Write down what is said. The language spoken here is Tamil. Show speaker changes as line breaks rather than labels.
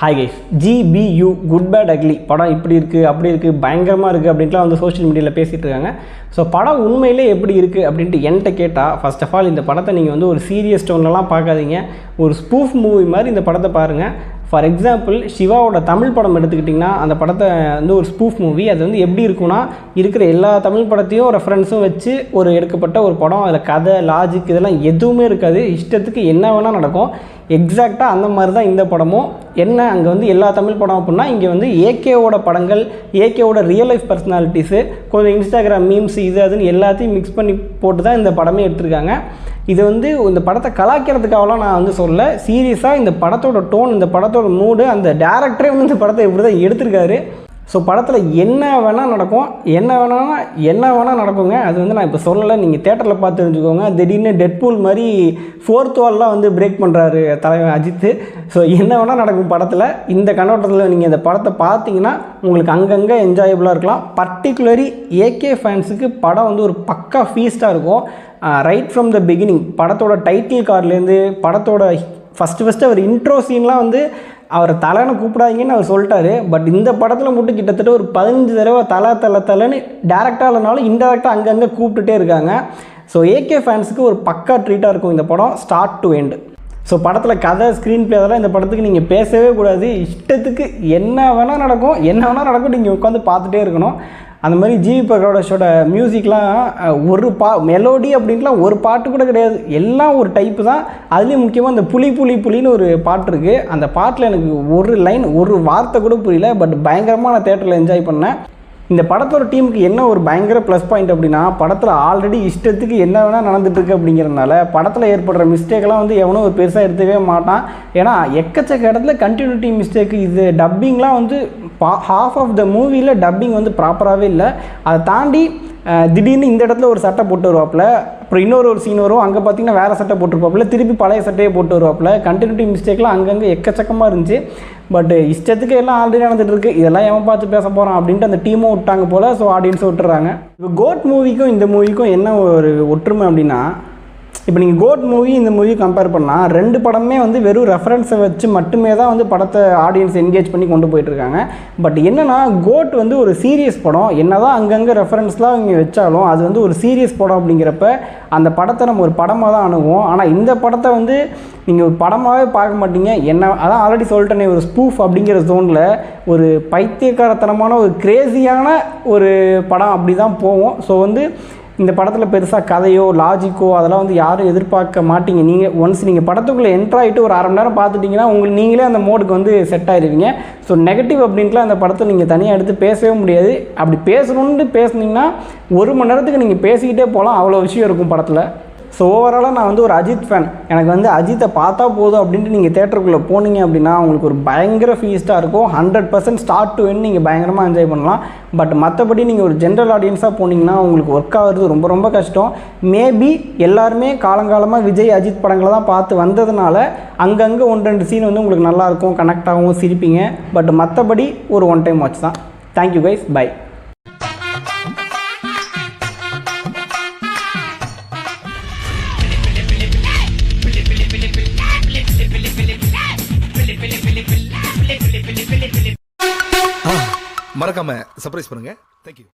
Hi guys, GBU good bad ugly படம் இப்படி இருக்குது அப்படி இருக்குது பயங்கரமாக இருக்குது அப்படின்ட்டுலாம் வந்து சோஷியல் மீடியாவில் பேசிகிட்டு இருக்காங்க. ஸோ படம் உண்மையிலே எப்படி இருக்குது அப்படின்ட்டு என்கிட்ட கேட்டால், ஃபர்ஸ்ட் ஆஃப் ஆல் இந்த படத்தை நீங்கள் வந்து ஒரு சீரியஸ் டோன்லலாம் பார்க்காதீங்க, ஒரு ஸ்பூஃப் மூவி மாதிரி இந்த படத்தை பாருங்கள். ஃபார் எக்ஸாம்பிள் சிவாவோட தமிழ் படம் எடுத்துக்கிட்டிங்கன்னா அந்த படத்தை வந்து ஒரு ஸ்பூஃப் மூவி. அது வந்து எப்படி இருக்குன்னா, இருக்கிற எல்லா தமிழ் படத்தையும் ரெஃபரன்ஸும் வச்சு ஒரு எடுக்கப்பட்ட ஒரு படம். அதில் கதை லாஜிக் இதெல்லாம் எதுவுமே இருக்காது, இஷ்டத்துக்கு என்ன வேணால் நடக்கும். எக்ஸாக்டாக அந்த மாதிரி தான் இந்த படமும். என்ன அங்கே வந்து எல்லா தமிழ் படம் அப்படின்னா, இங்கே வந்து ஏகேவோட படங்கள், ஏகேவோட ரியல் லைஃப் பர்சனாலிட்டிஸு, கொஞ்சம் இன்ஸ்டாகிராம் மீம்ஸ் இது அதுன்னு எல்லாத்தையும் மிக்ஸ் பண்ணி போட்டு தான் இந்த படமே எடுத்திருக்காங்க. இது வந்து இந்த படத்தை கலாய்க்கிறதுக்காகலாம் நான் வந்து சொல்ல, சீரியஸாக இந்த படத்தோட டோன், இந்த படத்தோட மூடு, அந்த டேரக்டரே வந்து இந்த படத்தை இப்படி தான் எடுத்திருக்காரு. ஸோ படத்தில் என்ன வேணால் நடக்கும், என்ன வேணால் நடக்குங்க. அது வந்து நான் இப்போ சொல்லலை, நீங்கள் தேட்டரில் பார்த்து தெரிஞ்சுக்கோங்க. திடீர்னு டெட்பூல் மாதிரி ஃபோர்த் வால்லாம் வந்து பிரேக் பண்ணுறாரு தலைவர் அஜித். ஸோ என்ன வேணால் நடக்கும் படத்தில். இந்த கண்ணோட்டத்தில் நீங்கள் இந்த படத்தை பார்த்தீங்கன்னா உங்களுக்கு அங்கங்கே என்ஜாயபுளாக இருக்கலாம். பர்டிகுலரி ஏகே ஃபேன்ஸுக்கு படம் வந்து ஒரு பக்கா ஃபீஸ்ட்டாக இருக்கும். ரைட் ஃப்ரம் த பிகினிங், படத்தோட டைட்டில் கார்ட்லேருந்து படத்தோட ஃபஸ்ட்டு அவர் இன்ட்ரோ சீன்லாம் வந்து அவரை தலைன்னு கூப்பிடாதீங்கன்னு அவர் சொல்லிட்டாரு. பட் இந்த படத்தில் மட்டும் கிட்டத்தட்ட ஒரு 15 தடவை தலைன்னு டேரெக்டாக இல்லைனாலும் இன்டெரக்டாக அங்கங்கே கூப்பிட்டுட்டே இருக்காங்க. ஸோ ஏகே ஃபேன்ஸுக்கு ஒரு பக்கா ட்ரீட்டாக இருக்கும் இந்த படம் ஸ்டார்ட் டு எண்டு. ஸோ படத்தில் கதை, ஸ்க்ரீன் பிளே அதெல்லாம் இந்த படத்துக்கு நீங்கள் பேசவே கூடாது. இஷ்டத்துக்கு என்ன வேணால் நடக்கும், நீங்கள் உட்காந்து பார்த்துட்டே இருக்கணும். அந்த மாதிரி ஜிவி பிரகாஷோட மியூசிக்லாம் ஒரு மெலோடி அப்படின்ட்டுலாம் ஒரு பாட்டு கூட கிடையாது, எல்லாம் ஒரு டைப்பு தான். அதுலேயும் முக்கியமாக இந்த புலின்னு ஒரு பாட்டு இருக்குது. அந்த பாட்டில் எனக்கு ஒரு லைன், ஒரு வார்த்தை கூட புரியல. பட் பயங்கரமாக நான் தேட்டரில் என்ஜாய் பண்ணேன். இந்த படத்தோட டீமுக்கு என்ன ஒரு பயங்கர ப்ளஸ் பாயிண்ட் அப்படின்னா, படத்தில் ஆல்ரெடி இஷ்டத்துக்கு என்ன வேணால் நடந்துட்டுருக்கு அப்படிங்கிறதுனால படத்தில் ஏற்படுற மிஸ்டேக்கெல்லாம் வந்து எவனும் ஒரு பெருசாக எடுத்துக்கவே மாட்டான். ஏன்னா எக்கச்சக்க இடத்துல கண்டினியூட்டி மிஸ்டேக்கு, இது டப்பிங்லாம் வந்து ஹாஃப் ஆஃப் த மூவியில் டப்பிங் வந்து ப்ராப்பராகவே இல்லை. அதை தாண்டி திடீர்னு இந்த இடத்துல ஒரு சட்டை போட்டு வருவாப்பில், அப்புறம் இன்னொரு சீன் வரும், அங்கே பார்த்தீங்கன்னா வேறு சட்டை போட்டுருப்பாப்பில், திருப்பி பழைய சட்டையை போட்டு வருவாப்பில். கண்டினியூட்டி மிஸ்டேக்லாம் அங்கங்கே எக்கச்சக்கமாக இருந்துச்சு. பட் இஷ்டத்துக்கு எல்லாம் ஆல்ரெடி நடந்துட்டு இருக்கு, இதெல்லாம் எவன் பார்த்து பேச போகிறான் அப்படின்ட்டு அந்த டீமும் விட்டாங்க போல். ஸோ ஆடியன்ஸை விட்டுறாங்க. இப்போ கோட் மூவிக்கும் இந்த மூவிக்கும் என்ன ஒரு ஒற்றுமை அப்படின்னா, இப்போ நீங்கள் கோட் மூவி இந்த மூவி கம்பேர் பண்ணால், ரெண்டு படமே வந்து வெறும் ரெஃபரன்ஸை வச்சு மட்டுமே தான் வந்து படத்தை ஆடியன்ஸ் என்கேஜ் பண்ணி கொண்டு போயிட்டுருக்காங்க. பட் என்னென்னா, கோட் வந்து ஒரு சீரியஸ் படம். என்ன தான் அங்கங்கே ரெஃபரன்ஸ்லாம் இங்கே வச்சாலும் அது வந்து ஒரு சீரியஸ் படம். அப்படிங்கிறப்ப அந்த படத்தை நம்ம ஒரு படமாக தான் அணுகுவோம். ஆனால் இந்த படத்தை வந்து நீங்கள் ஒரு படமாகவே பார்க்க மாட்டீங்க. அதான் ஆல்ரெடி சொல்லிட்டேனே, ஒரு ஸ்பூஃப் அப்படிங்கிற ஜோனில் ஒரு பைத்தியக்காரத்தனமான ஒரு கிரேசியான ஒரு படம் அப்படி தான் போவோம். ஸோ வந்து இந்த படத்தில் பெருசாக கதையோ லாஜிக்கோ அதெல்லாம் வந்து யாரும் எதிர்பார்க்க மாட்டீங்க. நீங்கள் ஒன்ஸ் நீங்கள் படத்துக்குள்ளே என்ட்ராகிட்டு ஒரு 1/2 மணி நேரம் பார்த்துட்டிங்கன்னா நீங்களே அந்த மோடுக்கு வந்து செட் ஆகிடுவீங்க. ஸோ நெகட்டிவ் அப்படின்ட்டுலாம் அந்த படத்தை நீங்கள் தனியாக எடுத்து பேசவே முடியாது. அப்படி பேசணுன்னு பேசுனீங்கன்னா 1 மணி நேரத்துக்கு நீங்கள் பேசிக்கிட்டே போகலாம், அவ்வளோ விஷயம் இருக்கும் படத்தில். ஸோ ஓவராலாக நான் வந்து ஒரு அஜித் ஃபேன். எனக்கு வந்து அஜித்தை பார்த்தா போதும் அப்படின்ட்டு நீங்கள் தேட்டருக்குள்ளே போனீங்க அப்படின்னா உங்களுக்கு ஒரு பயங்கர ஃபீஸ்ட்டாக இருக்கும். 100% ஸ்டார்ட் டு எண்ட் நீங்கள் பயங்கரமாக என்ஜாய் பண்ணலாம். பட் மற்றபடி நீங்கள் ஒரு ஜென்ரல் ஆடியன்ஸாக போனீங்கன்னா உங்களுக்கு ஒர்க் ஆகிறது ரொம்ப ரொம்ப கஷ்டம். மேபி எல்லாருமே காலங்காலமாக விஜய் அஜித் படங்களை தான் பார்த்து வந்ததுனால அங்கங்கே 1-2 சீன் வந்து உங்களுக்கு நல்லாயிருக்கும், கனெக்ட் ஆகவும் சிரிப்பீங்க. பட் மற்றபடி ஒரு ஒன் டைம் வாட்ச் தான். Thank you guys, bye.
மறக்காம சர்ப்ரைஸ் பண்ணுங்க. தேங்க்யூ.